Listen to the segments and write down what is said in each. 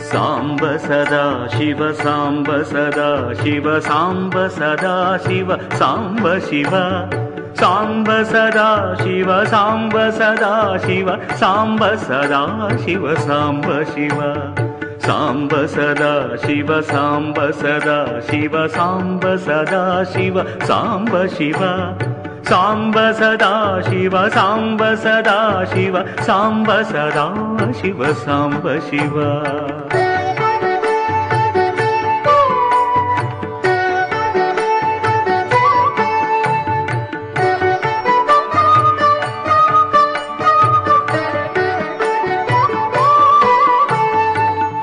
ಸಾಂಬ ಸದಾ ಶಿವ ಸಾಂಬ ಸದಾ ಶಿವ ಸಾಂಬ ಸದಾ ಶಿವ ಸಾಂಬ ಶಿವ ಸಾಂಬ ಸದಾ ಶಿವ ಸಾಂಬ ಸದಾ ಶಿವ ಸಾಂಬ ಸದಾ ಶಿವ ಸಾಂಬ ಶಿವ ಸಾಂಬ ಸದಾ ಶಿವ ಸಾಂಬ ಸದಾ ಶಿವ ಸಾಂಬ ಸದಾ ಶಿವ ಸಾಂಬ ಶಿವ ಸಾಂಬ ಸದಾ ಶಿವ ಸಾಂಬ ಸದಾ ಶಿವ ಸಾಂಬ ಸದಾ ಶಿವ ಸಾಂಬ ಶಿವ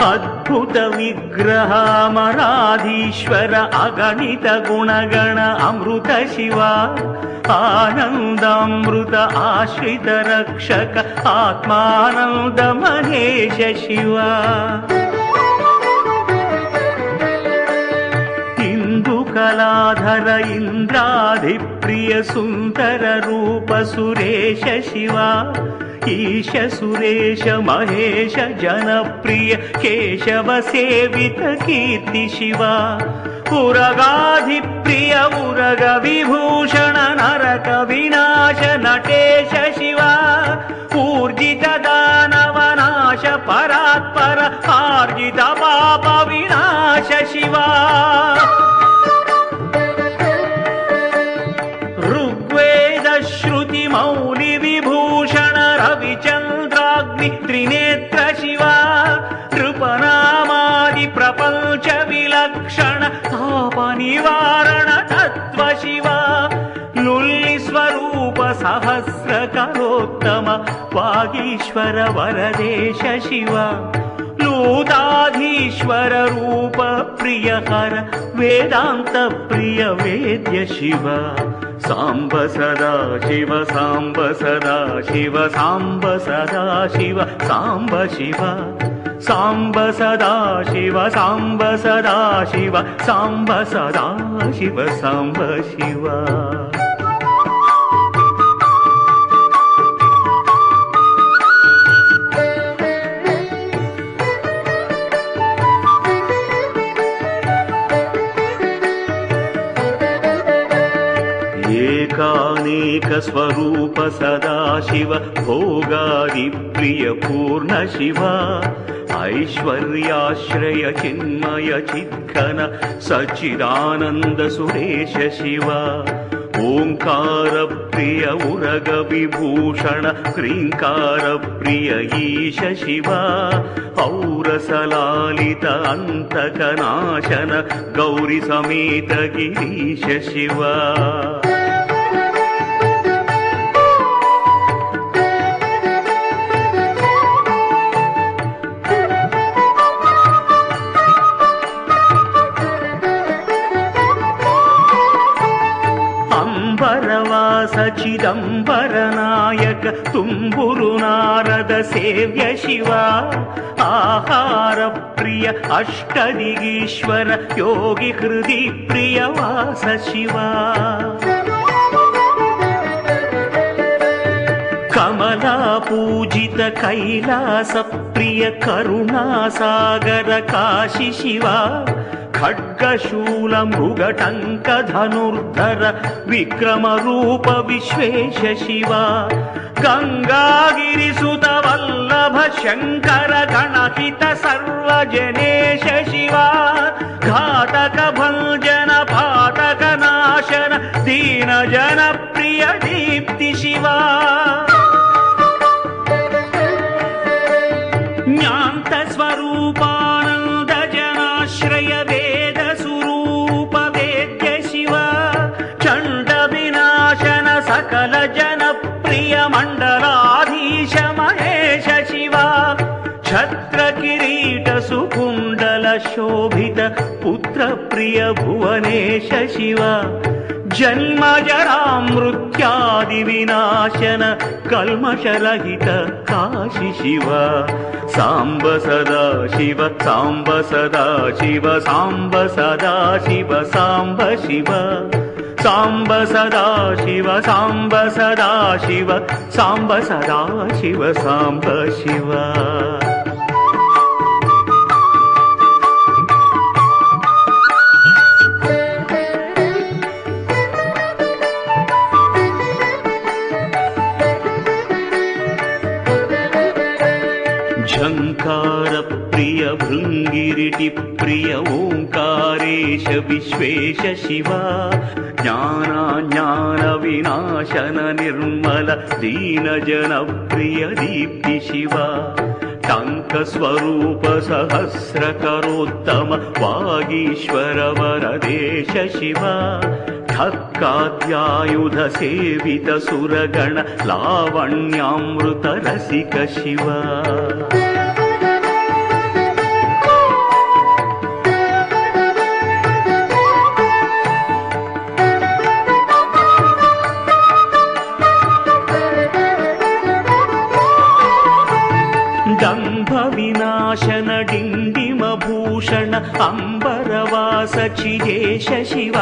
ಅದ್ಭುತ ವಿಗ್ರಹ ಮರಾಧೀಶ್ವರ ಅಗಣಿತ ಗುಣಗಣ ಅಮೃತ ಶಿವ ಆನಂದಾಮೃತ ಆಶ್ರಿತ ರಕ್ಷಕ ಆತ್ಮಾನಂದ ಮಹೇಶ ಶಿವ ಇಂದು ಕಲಾಧರ ಇಂದ್ರಾಧಿಪ್ರಿಯ ಸುಂದರ ರೂಪ ಸುರೇಶ ಶಿವ ಈಶ ಸುರೇಶ ಮಹೇಶ ಜನಪ್ರಿಯ ಕೇಶವ ಸೇವಿತ ಕೀರ್ತಿ ಶಿವ ಉರಗಾಧಿಪ್ರಿಯ ಉರಗ ವಿಭೂಷಣ ನರಕ ವಿನಾಶ ನಟೇಶ ಶಿವ ಊರ್ಜಿತ ದಾನವ ನಾಶ ಪರಾತ್ಪರ ಆರ್ಜಿತ ಪಾಪ ವಿನಾಶ ಶಿವ ಋಗ್ವೇದ ಶ್ರುತಿ ಮೌಲಿ ವಿಭೂಷಣ ರವಿಚಂದ್ರಾಗ್ನಿ ತ್ರಿನೇತ್ರ ಶಿವ ನೃಪನಾಮಾದಿ ಪ್ರಪಂಚ ವಿಲಕ್ಷಣ ತಾಪ ನಿವಾರಣ ತತ್ವ ಶಿವ ಲುಲ್ಲಿ ಸ್ವರೂಪ ಸಹಸ್ರ ಕರೋತ್ತಮ ವಾಗೀಶ್ವರ ವರದೇಶ ಶಿವ ಲೂತಾಧೀಶ್ವರ ರೂಪ ಪ್ರಿಯ ಹರ ವೇದಾಂತ ಪ್ರಿಯ ವೇದ್ಯ ಶಿವ ಸಾಂಬ ಸದಾ ಶಿವ ಸಾಂಬ ಸದಾ ಶಿವ ಸಾಂಬ ಸದಾ ಶಿವ ಸಾಂಬ ಶಿವ ಸಾಂಬ ಸದಾ ಶಿವ ಸಾಂಬ ಸದಾ ಶಿವ ಸಾಂಬ ಸದಾ ಶಿವ ಸಾಂಬ ಶಿವ ಏಕಾನೇಕ ಸ್ವರೂಪ ಸದಾ ಶಿವ ಭೋಗಾದಿ ಪ್ರಿಯ ಪೂರ್ಣ ಶಿವ ಐಶ್ವರ್ಯಾಶ್ರಯ ಚಿನ್ಮಯ ಚಿದ್ಘನ ಸಚ್ಚಿದಾನಂದ ಸುರೇಶ ಶಿವ ಓಂಕಾರ ಪ್ರಿಯ ಉರಗ ವಿಭೂಷಣ ಕ್ರೀಂಕಾರ ಪ್ರಿಯ ಈಶ ಶಿವ ಔರಸಲಾಲಿತ ಅಂತಕನಾಶನ ಗೌರಿ ಸಮೇತ ಗಿರೀಶ ಶಿವ ಚಿದಂಬರ ನಾಯಕ ತುಂಬುರು ನಾರದ ಸೇವ್ಯ ಶಿವ ಆಹಾರ ಪ್ರಿಯ ಅಷ್ಟದಿಗೀಶ್ವರ ಯೋಗಿ ಹೃದಿ ಪ್ರಿಯ ವಾಸ ಶಿವ ಕಮಲಾ ಪೂಜಿತ ಕೈಲಾಸ ಪ್ರಿಯ ಕರುಣಾಸಾಗರ ಕಾಶಿ ಶಿವ ಖಡ್ಗಶೂಲ ಮೃಗಟಂಕ ಧನುರ್ಧರ ವಿಕ್ರಮ ರೂಪ ವಿಶ್ವೇಶ ಶಿವ ಗಂಗಾಗಿರಿಸುತ ವಲ್ಲಭ ಶಂಕರ ಗಣಹಿತ ಸರ್ವಜನೇಶ ಶಿವ ಘಾತಕ ಭಂಜನ ಪಾತಕ ನಾಶನ ದೀನ ಜನ ಪ್ರಿಯ ದೀಪ್ತಿ ಶಿವ ಜ್ಞಾಂತ ಸ್ವರೂಪಾನಂದ ಜನಾಶ್ರಯ ವೇದ ಸ್ವರೂಪ ವೇದ್ಯ ಶಿವ ಚಂಡ ವಿನಾಶನ ಸಕಲ ಜನಪ್ರಿಯ ಮಂಡಲಾಧೀಶ ಮಹೇಶ ಶಿವ ಛತ್ರ ಕಿರೀಟ ಸುಕುಂಡಲ ಶೋಭಿತ ಪುತ್ರ ಪ್ರಿಯ ಭುವನೇಶ ಶಿವ ಜನ್ಮ ಜರಾ ಮೃತ್ಯಾದಿ ವಿನಾಶನ ಕಲ್ಮಷರಹಿತ ಕಾಶಿ ಶಿವ ಸಾಂಬ ಸದಾ ಶಿವ ಸಾಂಬ ಸದಾ ಶಿವ ಸಾಂಬ ಸದಾ ಶಿವ ಸಾಂಬ ಶಿವ ಸಾಂಬ ಸದಾ ಶಿವ ಸಾಂಬ ಸದಾ ಶಿವ ಸಾಂಬ ಸದಾ ಶಿವ ಸಾಂಬ ಶಿವ ಝಂಕಾರ ಪ್ರಿಯ ಭೃಂಗಿರಿಟಿ ಪ್ರಿಯ ಓಂಕಾರೇಶ ವಿಶ್ವೇಶ ಶಿವ ಜ್ಞಾನ ವಿನಾಶನ ನಿರ್ಮಲ ದೀನ ಜನ ಪ್ರಿಯ ದೀಪ್ತಿ ಶಿವ ಟಂಕ ಸ್ವರೂಪ ಸಹಸ್ರ ಕರೋತ್ತಮ ವಾಗೀಶ್ವರ ವರದೇಶ ಶಿವ ಠಕ್ಕಾದ್ಯಾಯುಧ ಸೇವಿತ ಸುರಗಣ ಲಾವಣ್ಯಾಮೃತ ರಸಿಕ ಶಿವ ದಂಭ ವಿನಾಶನ ಡಿಂಡಿಮ ಭೂಷಣ ಅಂಬರವಾಸ ಚಿದೇಶ ಶಿವ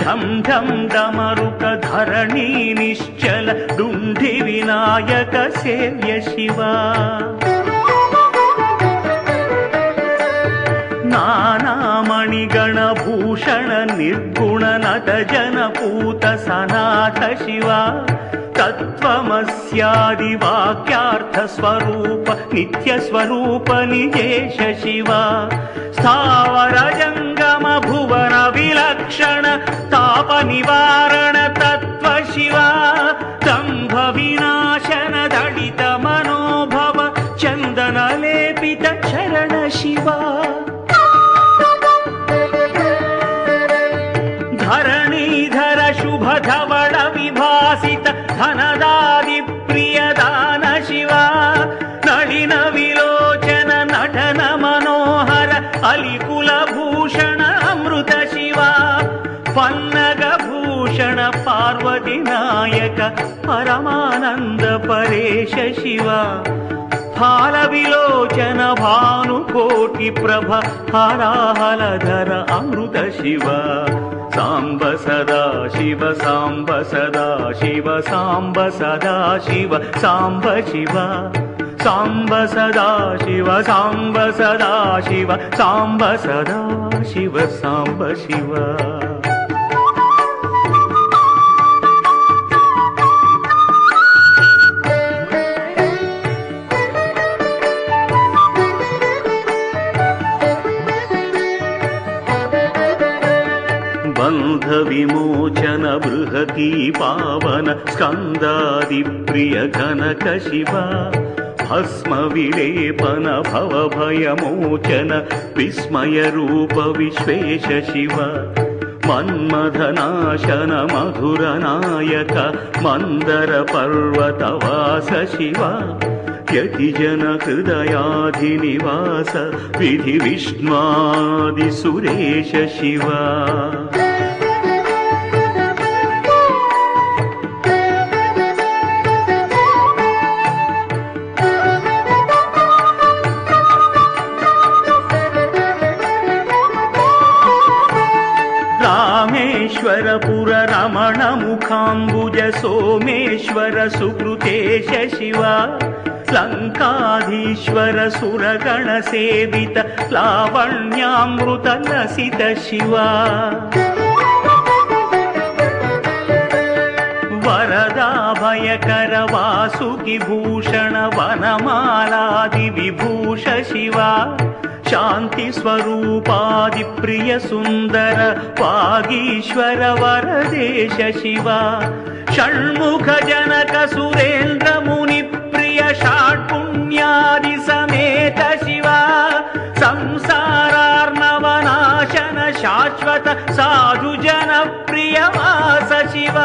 ಢಂ ಢಂ ಡಮರುಕ ಧರಣಿ ನಿಶ್ಚಲ ಡುಂಢಿ ವಿನಾಯಕ ಸೇವ್ಯ ಶಿವ ನಾನಾಮಣಿಗಣ ಭೂಷಣ ನಿರ್ಗುಣ ನಟ ಜನಪೂತ ಸನಾಥ ಶಿವ ತತ್ವಮಸ್ಯಾದಿ ವಾಕ್ಯಾರ್ಥ ಸ್ವರೂಪ ನಿತ್ಯ ಸ್ವರೂಪ ನಿಜೇಶ ಶಿವ ಸ್ಥಾವರ ಜಂಗಮ ಭುವನ ವಿಲಕ್ಷಣ ತಾಪ ನಿವಾರಣ ತತ್ವ ಶಿವ ದಂಭ ವಿನಾಶನ ದಳಿತ ಮನೋಭವ ಚಂದನ ಲೇಪಿತ ಚರಣ ಶಿವ ಧರಣೀಧರ ಶುಭ ಧವಳ ವಿಭಾಸಿತ ಧನದಾದಿ ಪ್ರಿಯ ದಾನ ಶಿವ ನಳಿನ ವಿಲೋಚನ ನಟನ ಮನೋಹರ ಅಲಿಕುಲ ಭೂಷಣ ಅಮೃತ ಶಿವ ಪನ್ನಗ ಭೂಷಣ ಪಾರ್ವತಿ ನಾಯಕ ಪರಮಾನಂದ ಪರೇಶ ಶಿವ ಫಾಲ ವಿಲೋಚನ ಭಾನುಕೋಟಿ ಪ್ರಭ ಹರಾಹಲಧರ ಅಮೃತ ಶಿವ ಸಾಂಬ ಸದಾ ಶಿವ ಸಾಂಬ ಸದಾ ಶಿವ ಸಾಂಬ ಸದಾ ಶಿವ ಸಾಂಬ ಶಿವ ಸಾಂಬ ಸದಾ ಶಿವ ಸಾಂಬ ಸದಾ ಶಿವ ಸಾಂಬ ಸದಾ ಶಿವ ಸಾಂಬ ಶಿವ ಬಂಧ ವಿಮೋಚನ ಬೃಹತಿ ಪಾವನ ಸ್ಕಂದಾದಿ ಪ್ರಿಯ ಕನಕ ಶಿವ ಭಸ್ಮ ವಿಲೇಪನ ಭವ ಭಯ ಮೋಚನ ವಿಸ್ಮಯ ರೂಪ ವಿಶ್ವೇಶ ಶಿವ ಮನ್ಮಥನಾಶನ ಮಧುರ ನಾಯಕ ಮಂದರ ಪರ್ವತವಾಸ ಶಿವ ಯತಿ ಜನ ಹೃದಯಾಧಿನಿವಾಸ ವಿಧಿ ವಿಷ್ಣಾದಿ ಸುರೇಶ ಶಿವ ರಾಮೇಶ್ವರ ಪುರ ರಮಣ ಮುಖಾಂಬುಜ ಸೋಮೇಶ್ವರ ಸುಕೃತೇಶ ಶಿವ ಲಂಕಾಧೀಶ್ವರ ಸುರಗಣ ಸೇವಿತ ಲಾವಣ್ಯಾಮೃತ ಲಸಿತ ಶಿವ ವರದಾಭಯಕರ ವಾಸುಕಿ ಭೂಷಣ ವನಮಾಲಾದಿ ವಿಭೂಷ ಶಿವ ಶಾಂತಿ ಸ್ವರೂಪಾದಿ ಪ್ರಿಯ ಸುಂದರ ವಾಗೀಶ್ವರ ವರದೇಶ ಶಿವ ಷಣ್ಮುಖ ಜನಕ ಸುರೇಂದ್ರ ಮುನಿ ಪ್ರಿಯ ಷಾಟ್ಪುಣ್ಯಾದಿ ಸಮೇತ ಶಿವ ಸಂಸಾರಾರ್ಣವನಾಶನ ಶಾಶ್ವತ ಸಾಧು ಜನ ಪ್ರಿಯ ವಾಸ ಶಿವ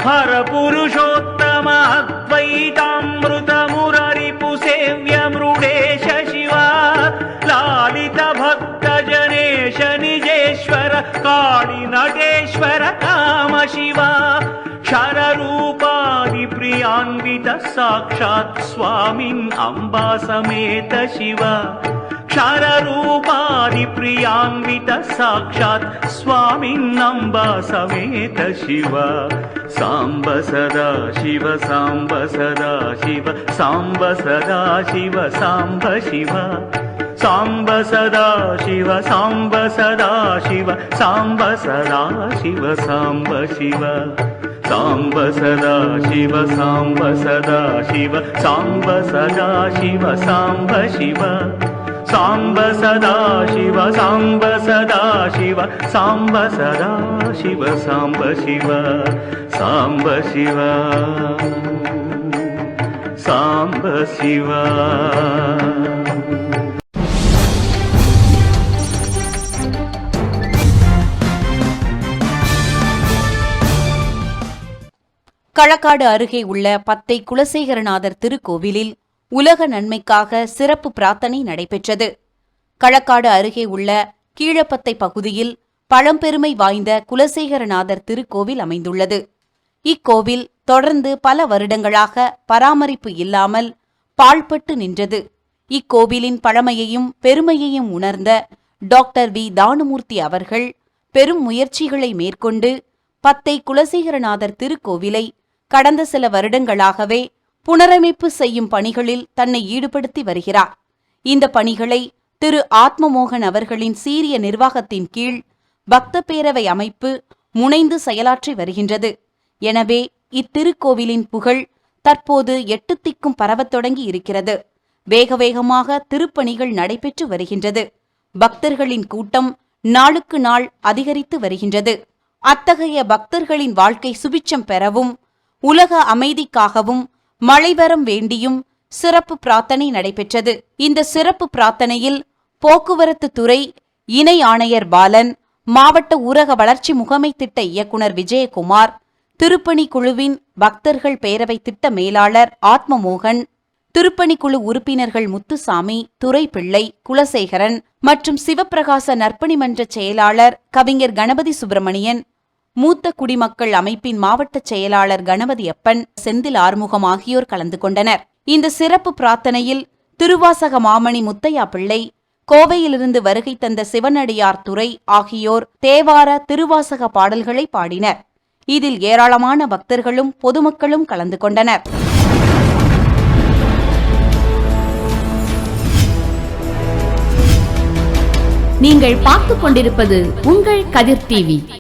ಹರ ಪುರುಷೋತ್ತಮ ಅದ್ವೈತಾಮೃತ ಮುರರಿಪು ಸೇವ್ಯ ಮೃಡೇಶ ಶಿವ ಲಾಲಿತ ಭಕ್ತ ಜನೇಶ ನಿಜೇಶ್ವರ ಕಾಳಿ ನಟೇಶ್ವರ ಕಾಮ ಶಿವ ಕ್ಷರ ರೂಪಾದಿ ಪ್ರಿಯಾನ್ವಿತ ಸಾಕ್ಷಾತ್ ಸ್ವಾಮಿನ್ ಅಂಬಾ ಸಮೇತ ಶಿವ ಕ್ಷರ ರೂಪಾದಿ ಪ್ರಿಯಾನ್ವಿತ ಸಾಕ್ಷಾತ್ ಸ್ವಾಮಿನ್ನಂಬಾ ಸಮೇತ ಶಿವ ಸಾಂಬ ಸದಾ ಶಿವ ಸಾಂಬ ಸದಾ ಶಿವ ಸಾಂಬ ಸದಾ ಶಿವ ಸಾಂಬ ಶಿವ ಸಾಂಬ ಸದಾ ಶಿವ ಸಾಂಬ ಸದಾ ಶಿವ ಸಾಂಬ ಸದಾ ಶಿವ ಸಾಂಬ ಶಿವ சாம்ப சதா சிவ சாம்ப சதா சிவ சாம்ப சதா சிவ சாம்ப சிவ சாம்ப சதா சிவ சாம்ப சதா சிவ சாம்ப சதா சிவ சாம்ப சிவ சாம்ப சிவ சாம்ப சிவ. களக்காடு அருகே உள்ள பத்தை குலசேகரநாதர் திருக்கோவிலில் உலக நன்மைக்காக சிறப்பு பிரார்த்தனை நடைபெற்றது. களக்காடு அருகே உள்ள கீழப்பத்தை பகுதியில் பழம்பெருமை வாய்ந்த குலசேகரநாதர் திருக்கோவில் அமைந்துள்ளது. இக்கோவில் தொடர்ந்து பல வருடங்களாக பராமரிப்பு இல்லாமல் பாழ்பட்டு நின்றது. இக்கோவிலின் பழமையையும் பெருமையையும் உணர்ந்த டாக்டர் வி. தானுமூர்த்தி அவர்கள் பெரும் முயற்சிகளை மேற்கொண்டு பத்தை குலசேகரநாதர் திருக்கோவிலை கடந்த சில வருடங்களாகவே புனரமைப்பு செய்யும் பணிகளில் தன்னை ஈடுபடுத்தி வருகிறார். இந்த பணிகளை திரு ஆத்மமோகன் அவர்களின் சீரிய நிர்வாகத்தின் கீழ் பக்த பேரவை அமைப்பு முனைந்து செயலாற்றி வருகின்றது. எனவே இத்திருக்கோவிலின் புகழ் தற்போது 8 திக்கும் பரவத் தொடங்கி இருக்கிறது. வேக வேகமாக திருப்பணிகள் நடைபெற்று வருகின்றது. பக்தர்களின் கூட்டம் நாளுக்கு நாள் அதிகரித்து வருகின்றது. அத்தகைய பக்தர்களின் வாழ்க்கை சுபிட்சம் பெறவும் உலக அமைதிக்காகவும் மழைவரம் வேண்டியும் சிறப்பு பிரார்த்தனை நடைபெற்றது. இந்த சிறப்பு பிரார்த்தனையில் போக்குவரத்து துறை இணை ஆணையர் பாலன், மாவட்ட ஊரக வளர்ச்சி முகமை திட்ட இயக்குநர் விஜயகுமார், திருப்பணி குழுவின் பக்தர்கள் பேரவை திட்ட மேலாளர் ஆத்மமோகன், திருப்பணிக்குழு உறுப்பினர்கள் முத்துசாமி, துரைப்பிள்ளை, குலசேகரன் மற்றும் சிவப்பிரகாச நற்பணி மன்ற செயலாளர் கவிஞர் கணபதி சுப்பிரமணியன், மூத்த குடிமக்கள் அமைப்பின் மாவட்ட செயலாளர் கணபதியப்பன், செந்தில் ஆறுமுகம் ஆகியோர் கலந்து கொண்டனர். இந்த சிறப்பு பிரார்த்தனையில் திருவாசக மாமணி முத்தையா பிள்ளை, கோவையிலிருந்து வருகை தந்த சிவனடியார் துரை ஆகியோர் தேவார திருவாசக பாடல்களை பாடினர். இதில் ஏராளமான பக்தர்களும் பொதுமக்களும் கலந்து கொண்டனர். நீங்கள் பார்த்துக் கொண்டிருப்பது உங்கள் கதிர் டிவி.